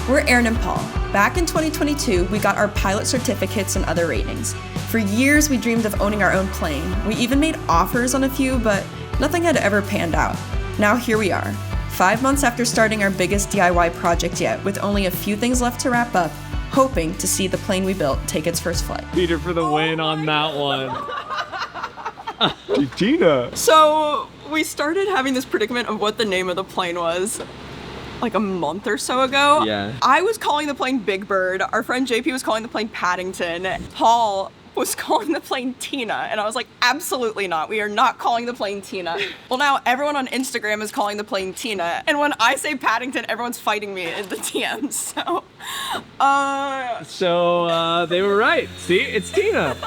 We're Aaron and Paul. Back in 2022, we got our pilot certificates and other ratings. For years, we dreamed of owning our own plane. We even made offers on a few, but nothing had ever panned out. Now here we are, 5 months after starting our biggest DIY project yet, with only a few things left to wrap up, hoping to see the plane we built take its first flight. Peter for the win on that one. Tina. So we started having this predicament of what the name of the plane was like a month or so ago. Yeah. I was calling the plane Big Bird. Our friend JP was calling the plane Paddington. Paul was calling the plane Tina, and I was like, absolutely not. We are not calling the plane Tina. Well, now everyone on Instagram is calling the plane Tina, and when I say Paddington, everyone's fighting me in the DMs. So they were right. See, it's Tina.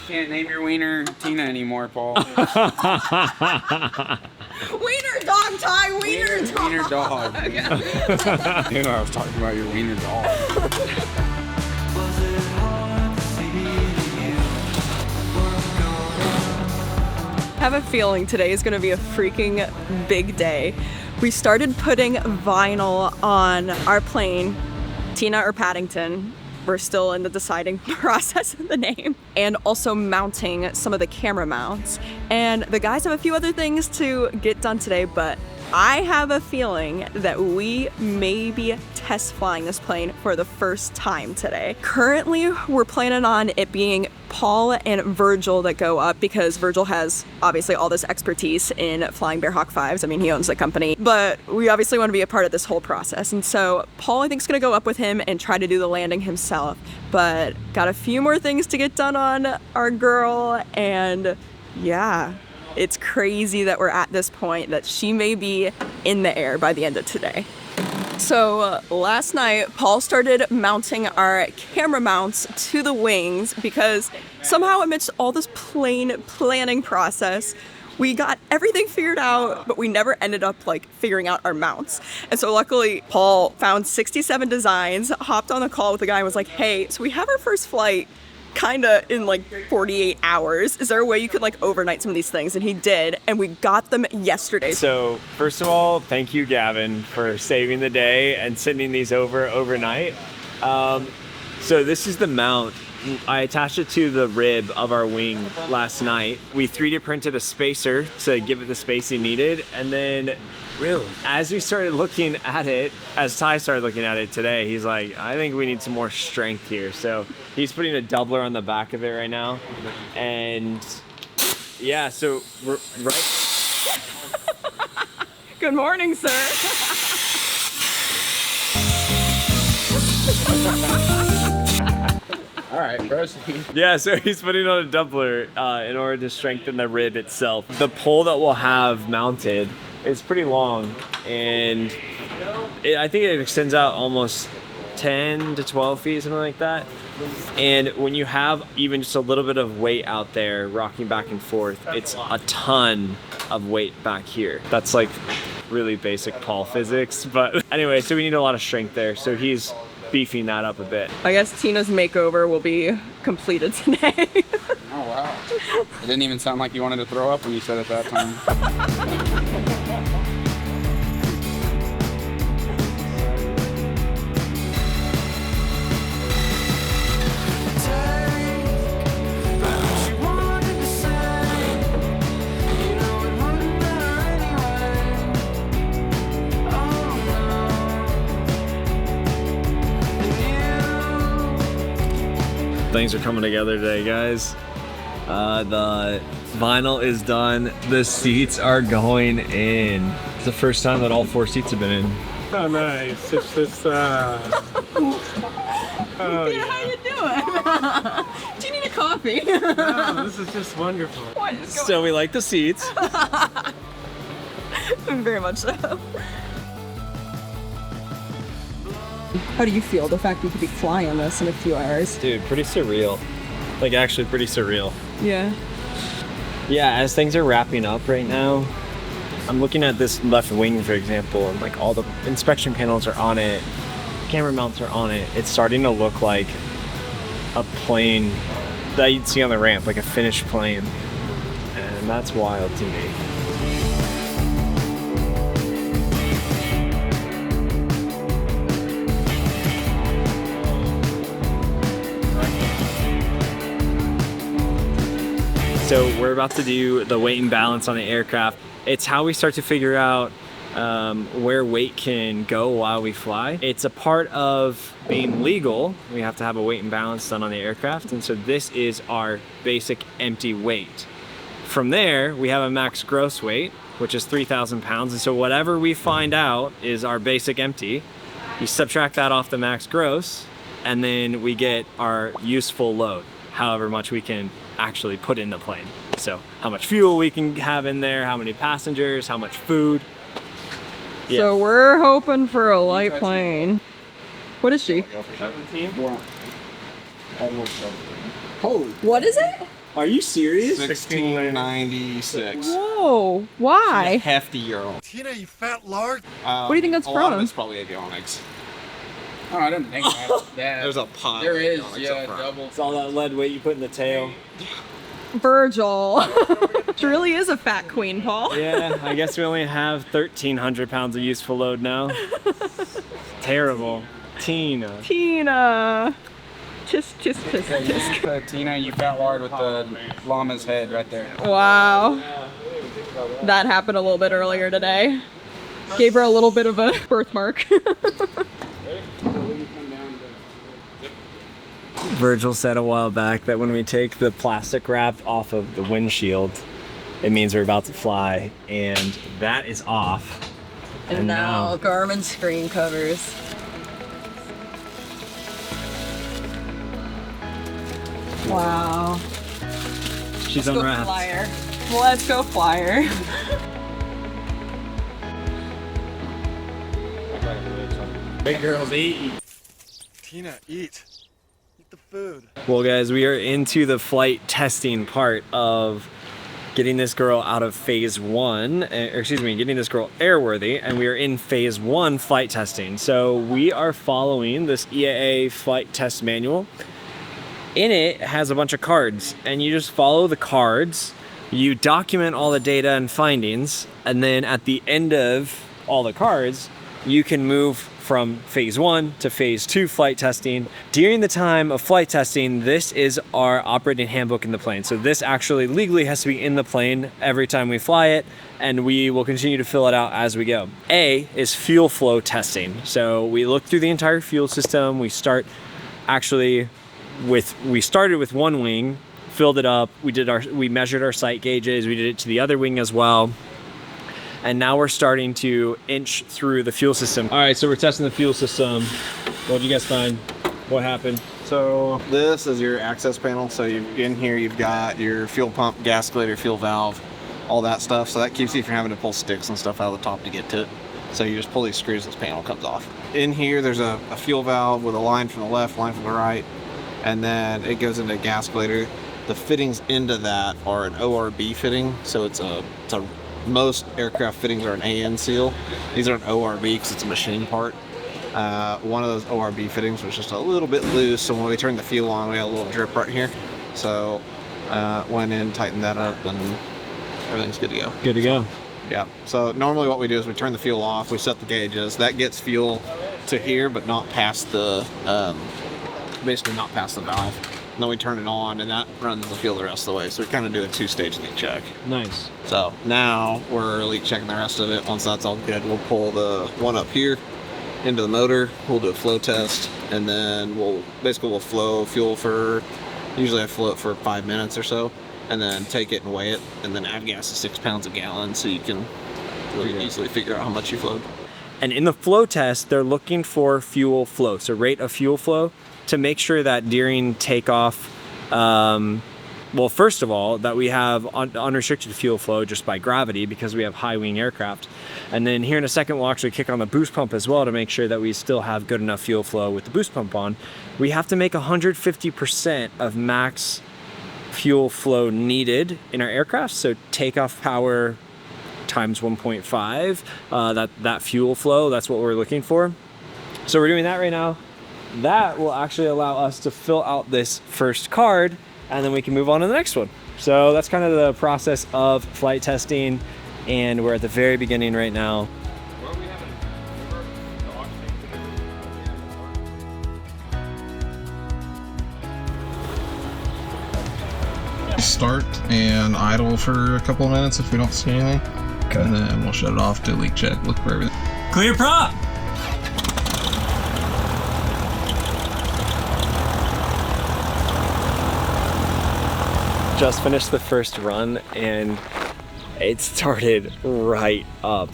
Can't name your wiener Tina anymore, Paul. Wiener dog, Ty. Wiener dog. Wiener dog. You know, I was talking about your wiener dog. I have a feeling today is going to be a freaking big day. We started putting vinyl on our plane, Tina or Paddington. We're still in the deciding process of the name. And also mounting some of the camera mounts. And the guys have a few other things to get done today, but I have a feeling that we may be test flying this plane for the first time today. Currently, we're planning on it being Paul and Virgil that go up because Virgil has obviously all this expertise in flying Bearhawk 5s. I mean, he owns the company, but we obviously want to be a part of this whole process. And so Paul, I think, is going to go up with him and try to do the landing himself, but got a few more things to get done on our girl. And yeah, it's crazy that we're at this point that she may be in the air by the end of today. So last night, Paul started mounting our camera mounts to the wings because somehow amidst all this plane planning process, we got everything figured out, but we never ended up like figuring out our mounts. And so luckily, Paul found 67 designs, hopped on a call with the guy and was like, hey, so we have our first flight kinda in like 48 hours. Is there a way you could like overnight some of these things? And he did, and we got them yesterday. So first of all, thank you, Gavin, for saving the day and sending these over overnight. So this is the mount. I attached it to the rib of our wing last night. We 3D printed a spacer to give it the spacing needed, and then really, as we started looking at it, as Ty started looking at it today, he's like, I think we need some more strength here. So he's putting a doubler on the back of it right now. And yeah, so we're right. Good morning, sir. All right, proceed. Yeah, so he's putting on a doubler in order to strengthen the rib itself. The pole that we'll have mounted is pretty long, and I think it extends out almost 10 to 12 feet, something like that. And when you have even just a little bit of weight out there rocking back and forth, it's a ton of weight back here. That's like really basic Paul physics, but anyway, so we need a lot of strength there. So he's beefing that up a bit. I guess Tina's makeover will be completed today. Oh, wow. It didn't even sound like you wanted to throw up when you said it that time. Things are coming together today, guys. The vinyl is done. The seats are going in. It's the first time that all 4 seats have been in. Oh, nice. It's just, oh, Yeah, how you doing? Do you need a coffee? No, this is just wonderful. What is going So we like the seats. Very much so. How do you feel, the fact that you could be flying this in a few hours? Dude, pretty surreal. Like, actually pretty surreal. Yeah. Yeah, as things are wrapping up right now, I'm looking at this left wing, for example, and like all the inspection panels are on it, camera mounts are on it. It's starting to look like a plane that you'd see on the ramp, like a finished plane. And that's wild to me. So we're about to do the weight and balance on the aircraft. It's how we start to figure out where weight can go while we fly. It's a part of being legal. We have to have a weight and balance done on the aircraft. And so this is our basic empty weight. From there, we have a max gross weight, which is 3,000 pounds. And so whatever we find out is our basic empty. You subtract that off the max gross, and then we get our useful load, however much we can actually put in the plane. So how much fuel we can have in there, how many passengers, how much food. Yeah. So we're hoping for a light plane. What is she? 17? Holy. What is it? Are you serious? 1696. Whoa, why? Hefty girl. Tina, you fat lard. What do you think that's A lot of from? it's probably avionics. Oh, I didn't think about it. Yeah. There's a pot. There is, Avionics yeah, up front. double. It's all that lead weight you put in the tail. Virgil. She really is a fat queen, Paul. Yeah, I guess we only have 1,300 pounds of useful load now. Terrible. Tina. Tina. Tisk, tisk, tisk, tisk. Tina, you fat lard with the llama's head right there. Wow. That happened a little bit earlier today. Gave her a little bit of a birthmark. Virgil said a while back that when we take the plastic wrap off of the windshield, it means we're about to fly, and that is off. And now Garmin screen covers. Wow. She's Let's go unwrapped. flyer. Let's go flyer. Big girls eat. Tina, eat. Eat the food. Well, guys, we are into the flight testing part of getting this girl out of phase one, getting this girl airworthy, and we are in phase one flight testing. So we are following this EAA flight test manual. In it has a bunch of cards, and you just follow the cards, you document all the data and findings, and then at the end of all the cards, you can move from phase one to phase two flight testing. During the time of flight testing, this is our operating handbook in the plane. So this actually legally has to be in the plane every time we fly it, and we will continue to fill it out as we go. A is fuel flow testing. So we look through the entire fuel system. We started with one wing, filled it up. We measured our sight gauges. We did it to the other wing as well. And now we're starting to inch through the fuel system. All right, so we're testing the fuel system. What did you guys find? What happened? So this is your access panel. So in here you've got your fuel pump, gasculator, fuel valve, all that stuff. So that keeps you from having to pull sticks and stuff out of the top to get to it. So you just pull these screws, this panel comes off. In here there's a fuel valve with a line from the left, line from the right, and then it goes into a gasculator. The fittings into that are an ORB fitting. So most aircraft fittings are an AN seal. These are an ORB because it's a machine part. One of those ORB fittings was just a little bit loose, so when we turned the fuel on, we had a little drip right here. So went in, tightened that up, and everything's good to go. Good to go. Yeah. So normally what we do is we turn the fuel off, we set the gauges. That gets fuel to here, but not past the, basically not past the valve. And then we turn it on, and that runs the fuel the rest of the way. So we kind of do a two-stage leak check. Nice. So now we're leak checking the rest of it. Once that's all good, we'll pull the one up here into the motor. We'll do a flow test, and then we'll flow fuel for, usually I flow it for 5 minutes or so, and then take it and weigh it, and then add gas to 6 pounds a gallon, so you can really easily figure out how much you flowed. And in the flow test, they're looking for fuel flow, so rate of fuel flow, to make sure that during takeoff, well, first of all, that we have unrestricted fuel flow just by gravity because we have high wing aircraft. And then here in a second, we'll actually kick on the boost pump as well to make sure that we still have good enough fuel flow with the boost pump on. We have to make 150% of max fuel flow needed in our aircraft. So takeoff power times 1.5, that fuel flow, that's what we're looking for. So we're doing that right now. That will actually allow us to fill out this first card, and then we can move on to the next one. So that's kind of the process of flight testing, and we're at the very beginning right now. start and idle for a couple of minutes if we don't see anything. Okay. And then we'll shut it off, do a leak check, look for everything. Clear prop! Just finished the first run and it started right up.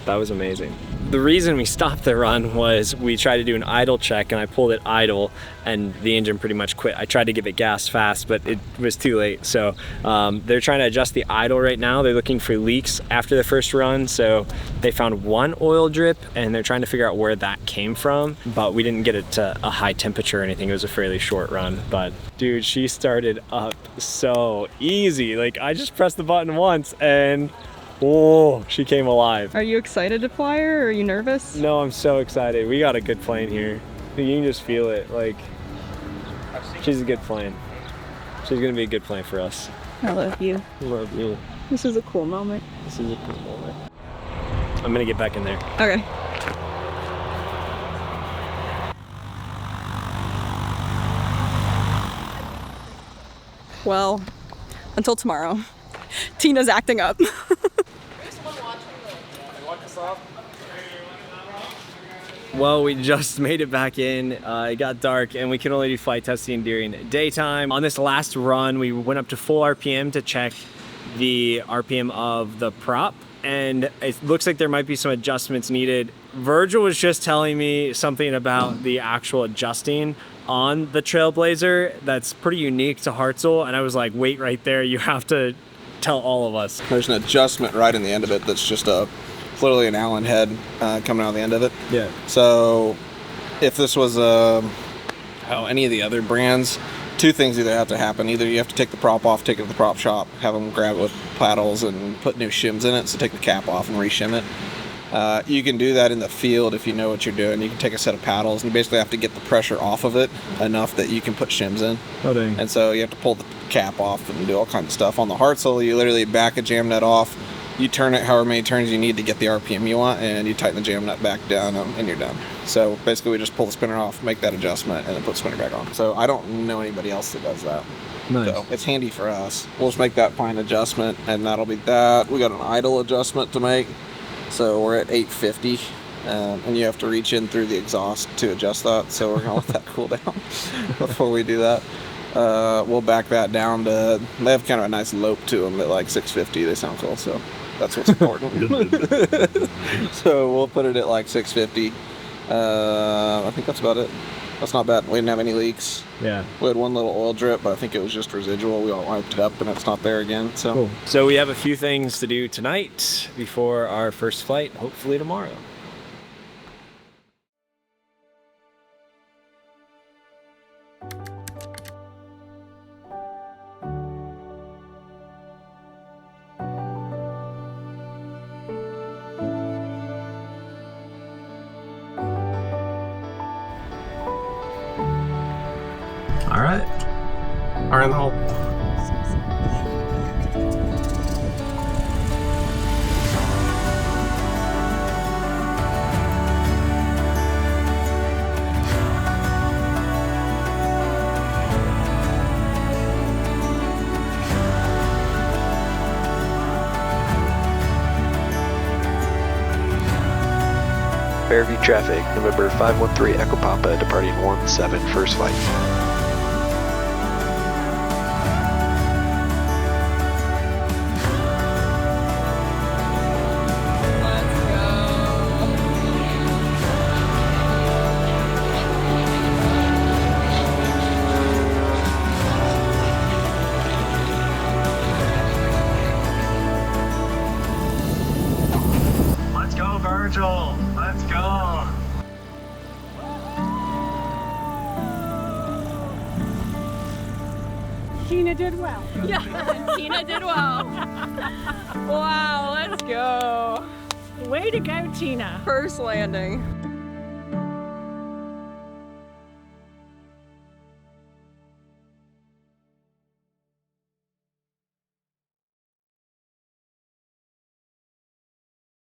That was amazing. The reason we stopped the run was we tried to do an idle check and I pulled it idle and the engine pretty much quit. I tried to give it gas fast, but it was too late. So they're trying to adjust the idle right now. They're looking for leaks after the first run. So they found one oil drip and they're trying to figure out where that came from, but we didn't get it to a high temperature or anything. It was a fairly short run, but dude, she started up so easy. Like I just pressed the button once and oh, she came alive. Are you excited to fly her or are you nervous? No, I'm so excited. We got a good plane here. You can just feel it. Like, she's a good plane. She's gonna be a good plane for us. I love you. Love you. This is a cool moment. This is a cool moment. I'm gonna get back in there. Okay. Well, until tomorrow. Tina's acting up. Well, we just made it back in. It got dark and we can only do flight testing during daytime. On this last run, we went up to full RPM to check the RPM of the prop, and it looks like there might be some adjustments needed. Virgil was just telling me something about the actual adjusting on the Trailblazer that's pretty unique to Hartzell, and I was like, wait right there, you have to tell all of us. There's an adjustment right in the end of it that's just literally an Allen head coming out of the end of it. Yeah. So if this was any of the other brands, two things either have to happen. Either you have to take the prop off, take it to the prop shop, have them grab it with paddles and put new shims in it, so take the cap off and re-shim it. You can do that in the field if you know what you're doing. You can take a set of paddles and you basically have to get the pressure off of it enough that you can put shims in. Oh dang. And so you have to pull the cap off and do all kinds of stuff. On the Hartzell, you literally back a jam nut off, you turn it however many turns you need to get the RPM you want, and you tighten the jam nut back down and you're done. So basically we just pull the spinner off, make that adjustment, and then put the spinner back on. So I don't know anybody else that does that. Nice. So it's handy for us. We'll just make that fine adjustment and that'll be that. We got an idle adjustment to make. So we're at 850 and you have to reach in through the exhaust to adjust that. So we're gonna let that cool down before we do that. We'll back that down to, they have kind of a nice lope to them at like 650. They sound cool, so that's what's important. So we'll put it at like 650. I think that's about it. That's not bad. We didn't have any leaks. Yeah. We had one little oil drip, but I think it was just residual. We all wiped it up and it's not there again. So cool. So we have a few things to do tonight before our first flight, hopefully tomorrow. All right. Are in the hole. Fairview traffic, November 513 Echo Papa, departing 17, first flight. Let's go, Virgil. Let's go. Tina did well. Yeah, Tina did well. Wow, let's go. Way to go, Tina. First landing.